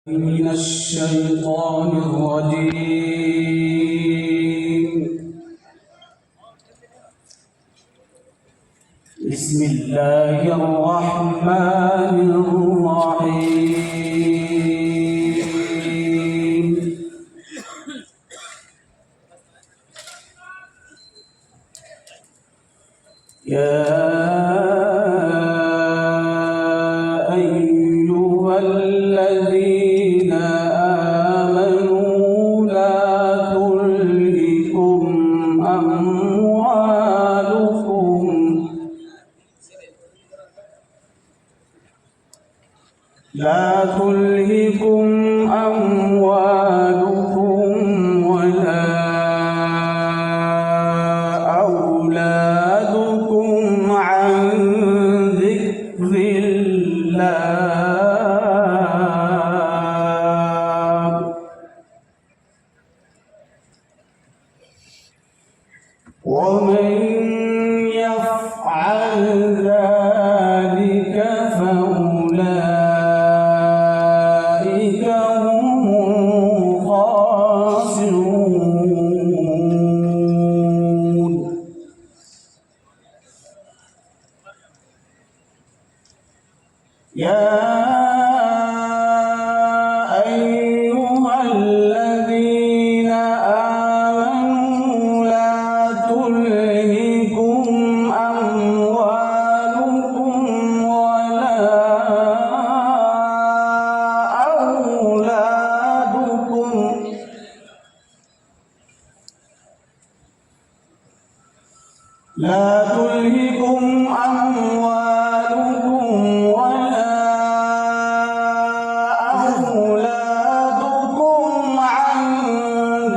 من الشيطان الرجيم. بسم الله الرحمن الرحيم. يا أيها الذين آمنوا لا تلهكم أموالكم ولا أولادكم عن ذكر الله ومن يفعل ذلك فأولئك هم الخاسرون. يا أيها الذين آمنوا لا تلهكم أموالكم ولا أولادكم عن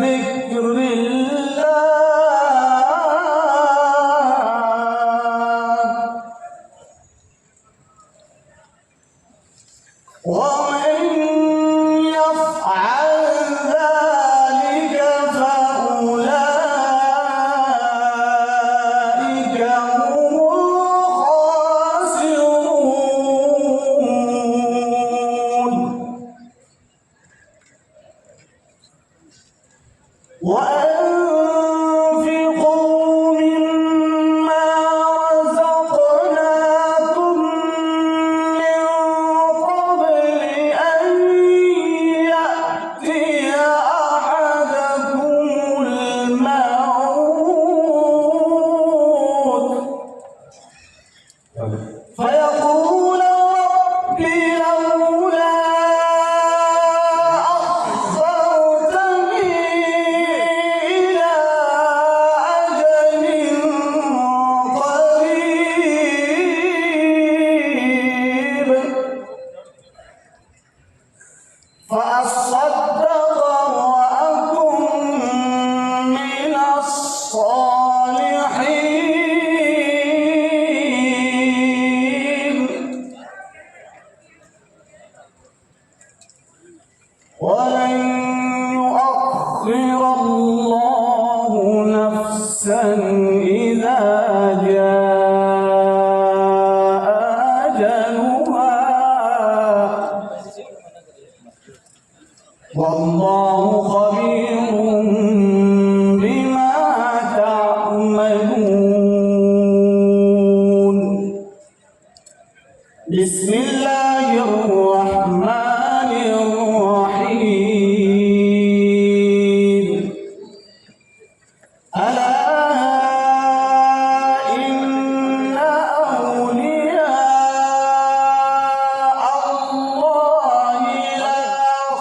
ذكر الله ومن يفعل ذلك فأولئك هم الخاسرون. وأنفقوا مما رزقناكم من قبل أن يأتي أحدكم الموت فيقول رب لولا أخرتني إلى أجل قريب فأصدق وأكن من الصالحين ولن يؤخر الله نفسا إذا جاء أجلها والله خبير بما تعملون. بسم الله الرحمن الرحيم. ألا إن أولياء الله لا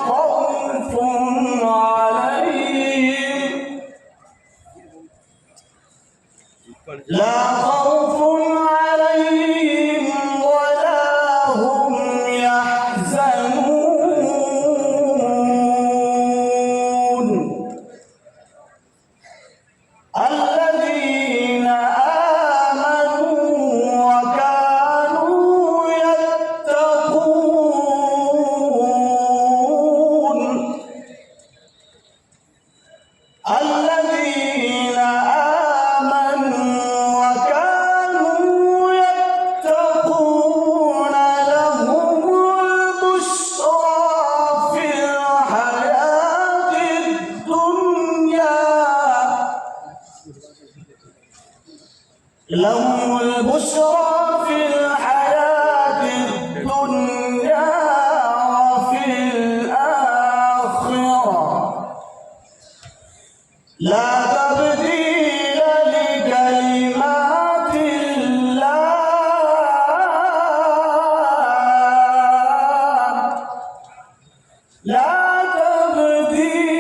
خوف عليهم لهم البشرى في الحياة الدنيا وفي الآخرة لا تبديل لكلمات الله لا تبديل